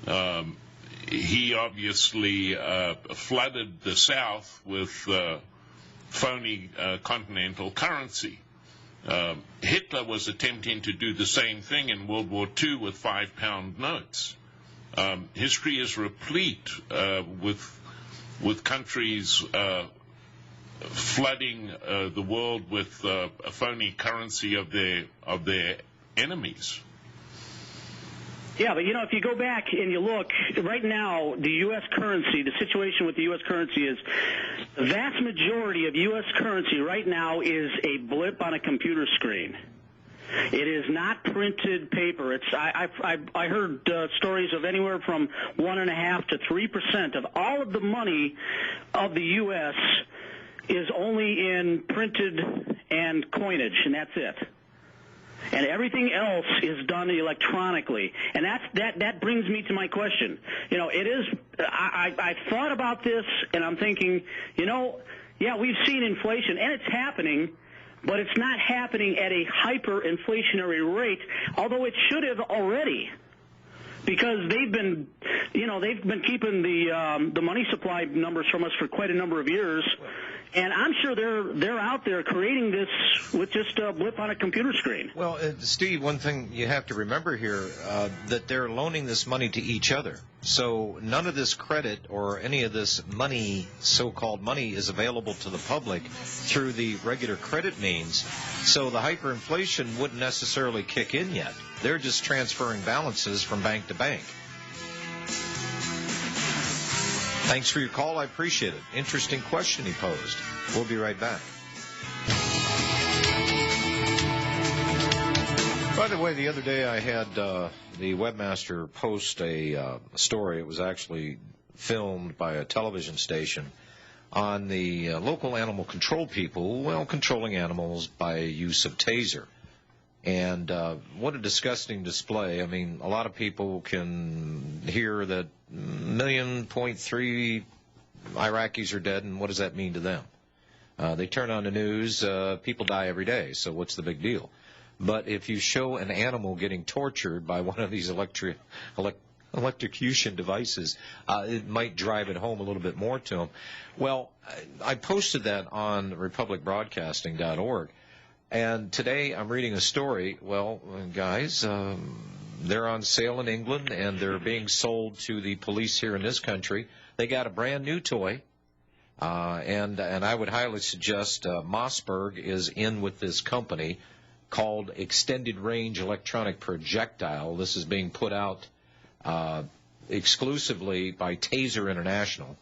He obviously flooded the South with phony continental currency. Hitler was attempting to do the same thing in World War II with 5-pound notes. History is replete with countries flooding the world with a phony currency of their enemies. Yeah, but if you go back and you look, right now, the U.S. currency, the situation with the U.S. currency is the vast majority of U.S. currency right now is a blip on a computer screen. It is not printed paper. I heard stories of anywhere from 1.5% to 3% of all of the money of the U.S. is only in printed and coinage, and that's it. And everything else is done electronically. And that brings me to my question. I thought about this, and I'm thinking, yeah, we've seen inflation, and it's happening, but it's not happening at a hyperinflationary rate, although it should have already, because they've been keeping the money supply numbers from us for quite a number of years. And I'm sure they're out there creating this with just a blip on a computer screen. Well, Steve, one thing you have to remember here, that they're loaning this money to each other. So none of this credit or any of this money, so-called money, is available to the public through the regular credit means. So the hyperinflation wouldn't necessarily kick in yet. They're just transferring balances from bank to bank. Thanks for your call. I appreciate it. Interesting question he posed. We'll be right back. By the way, the other day I had the webmaster post a story. It was actually filmed by a television station on the local animal control people, controlling animals by use of taser. And what a disgusting display. I mean, a lot of people can hear that 1.3 Iraqis are dead, and what does that mean to them? They turn on the news, people die every day, so what's the big deal? But if you show an animal getting tortured by one of these electrocution devices, it might drive it home a little bit more to them. Well, I posted that on republicbroadcasting.org. And today I'm reading a story. Well, guys, they're on sale in England, and they're being sold to the police here in this country. They got a brand-new toy, and I would highly suggest Mossberg is in with this company called Extended Range Electronic Projectile. This is being put out exclusively by Taser International.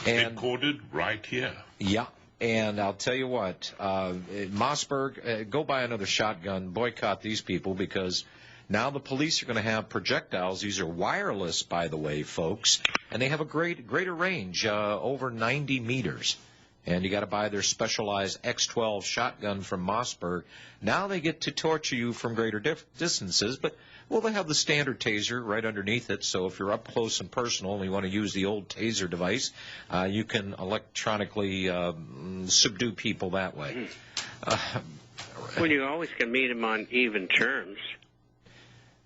And headquartered right here. Yeah. And I'll tell you what, Mossberg, go buy another shotgun, boycott these people, because now the police are going to have projectiles. These are wireless, by the way, folks, and they have a greater range, over 90 meters. And you got to buy their specialized X12 shotgun from Mossberg. Now they get to torture you from greater distances, but they have the standard taser right underneath it. So if you're up close and personal and you want to use the old taser device, you can electronically subdue people that way. Well, you always can meet them on even terms.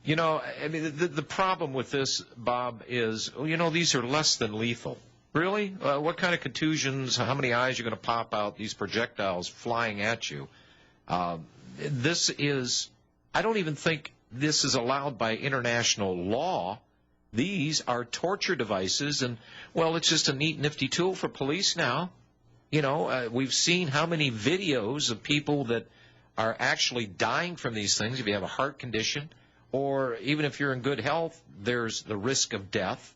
I mean, the problem with this, Bob, is, these are less than lethal. Really? What kind of contusions, how many eyes are going to pop out, these projectiles flying at you? I don't even think this is allowed by international law. These are torture devices, and, it's just a neat, nifty tool for police now. We've seen how many videos of people that are actually dying from these things. If you have a heart condition, or even if you're in good health, there's the risk of death.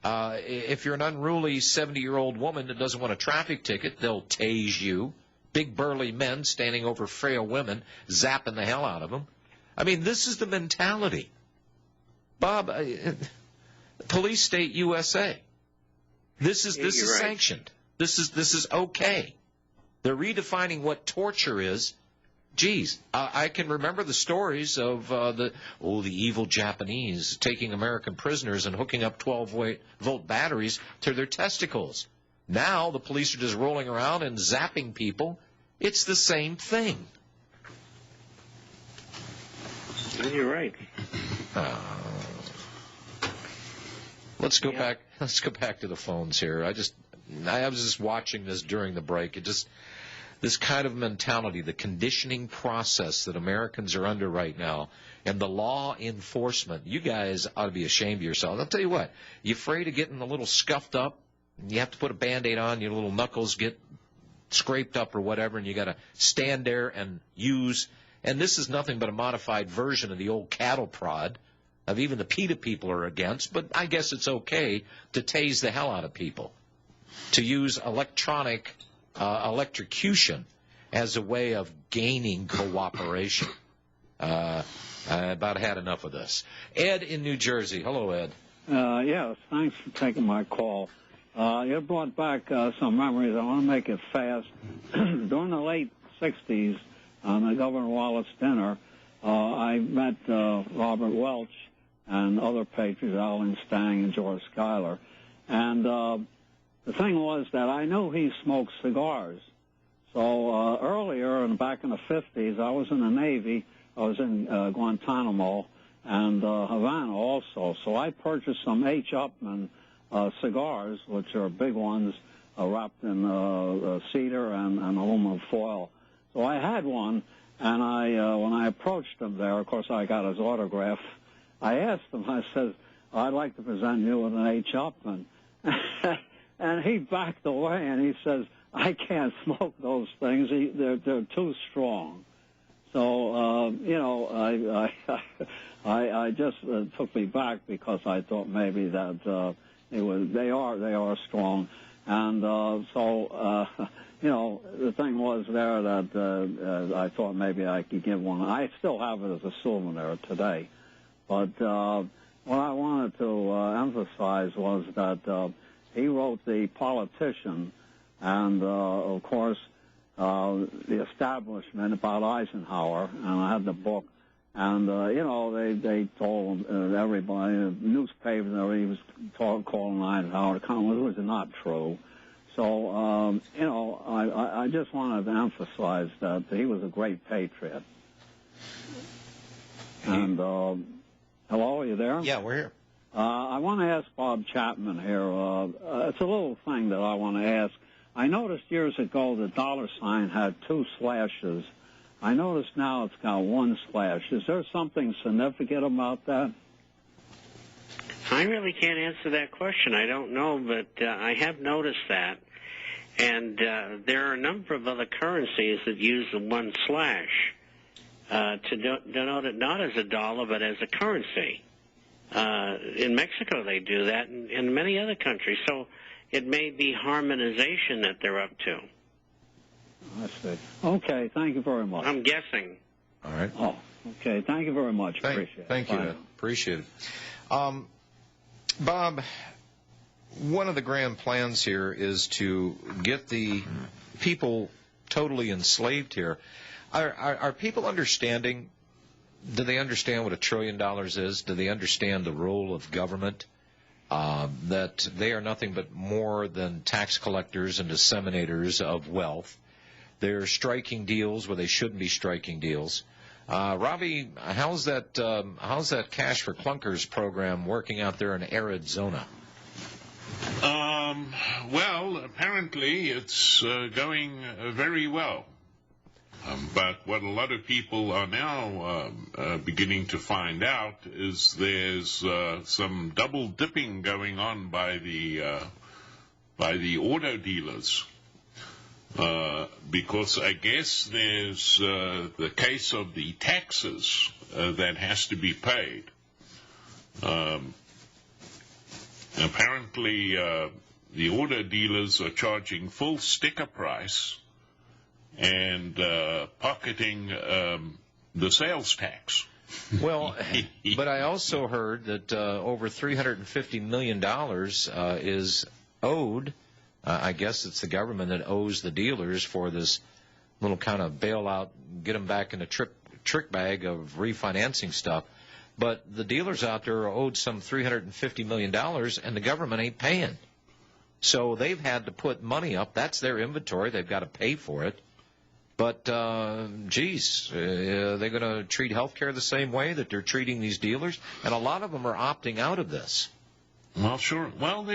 If you're an unruly 70-year-old woman that doesn't want a traffic ticket, they'll tase you. Big burly men standing over frail women, zapping the hell out of them. I mean, this is the mentality. Bob, police state USA. This is right. sanctioned. This is okay. They're redefining what torture is. Geez, I can remember the stories of the evil Japanese taking American prisoners and hooking up 12-volt batteries to their testicles. Now the police are just rolling around and zapping people. It's the same thing. You're right. Let's go back. Let's go back to the phones here. I was just watching this during the break. This kind of mentality, the conditioning process that Americans are under right now, and the law enforcement. You guys ought to be ashamed of yourselves. I'll tell you what. You afraid of getting a little scuffed up? You have to put a Band-Aid on. Your little knuckles get scraped up or whatever, and you got to stand there and use. And this is nothing but a modified version of the old cattle prod. Of even the PETA people are against, but I guess it's okay to tase the hell out of people, to use electrocution as a way of gaining cooperation. I about had enough of this. Ed in New Jersey. Hello, Ed. Yes, thanks for taking my call. You brought back some memories. I want to make it fast. During the late 60s, on the Governor Wallace dinner, I met Robert Welch and other patriots, Alan Stang and George Schuyler. And the thing was that I knew he smoked cigars. So earlier, back in the 50s, I was in the Navy. I was in Guantanamo and Havana also. So I purchased some H. Upmann cigars, which are big ones, wrapped in cedar and aluminum foil. So I had one, and when I approached him there, of course, I got his autograph. I asked him, I said, I'd like to present you with an H. Upmann. And he backed away, and he says, I can't smoke those things. They're too strong. So, I just took me back because I thought maybe that they are strong. And the thing was there that I thought maybe I could give one. I still have it as a souvenir today. But what I wanted to emphasize was that he wrote The Politician and, of course, The Establishment about Eisenhower, and I had the book. And, they told everybody, newspapers, he was calling Eisenhower, it was not true. So, I just wanted to emphasize that he was a great patriot. And, hello, are you there? Yeah, we're here. I want to ask Bob Chapman here. It's a little thing that I want to ask. I noticed years ago the dollar sign had 2 slashes. I notice now it's got 1 slash. Is there something significant about that? I really can't answer that question. I don't know, but I have noticed that. And there are a number of other currencies that use the 1 slash to denote it not as a dollar but as a currency. In Mexico they do that, and in many other countries. So it may be harmonization that they're up to. I see. Okay, thank you very much. I'm guessing. All right. Oh, okay. Thank you very much. Appreciate it. Thank you, Ed. Appreciate it. Bob, one of the grand plans here is to get the people totally enslaved here. Are people understanding? Do they understand what $1 trillion is? Do they understand the role of government? That they are nothing but more than tax collectors and disseminators of wealth. They're striking deals where they shouldn't be striking deals. Robbie, how's that Cash for Clunkers program working out there in Arizona? Well, apparently it's going very well. But what a lot of people are now beginning to find out is there's some double dipping going on by the auto dealers. Because I guess there's the case of the taxes that has to be paid. Apparently, the auto dealers are charging full sticker price and pocketing the sales tax. Well, but I also heard that over $350 million is owed. I guess it's the government that owes the dealers for this little kind of bailout, get them back in a trick bag of refinancing stuff. But the dealers out there are owed some $350 million, and the government ain't paying. So they've had to put money up. That's their inventory. They've got to pay for it. But, are they going to treat health care the same way that they're treating these dealers? And a lot of them are opting out of this. Well, sure. Well,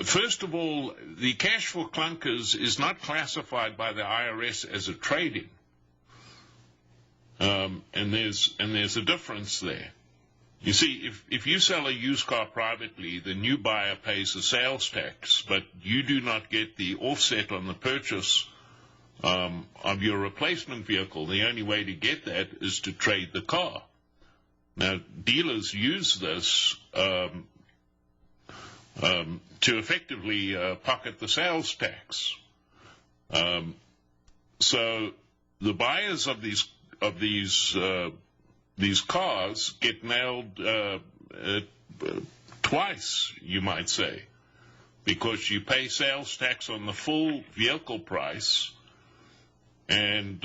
first of all, the cash for clunkers is not classified by the IRS as a trade-in. And there's a difference there. You see, if you sell a used car privately, the new buyer pays the sales tax, but you do not get the offset on the purchase of your replacement vehicle. The only way to get that is to trade the car. Now, dealers use this to effectively pocket the sales tax. So the buyers of these cars get nailed twice, you might say, because you pay sales tax on the full vehicle price, and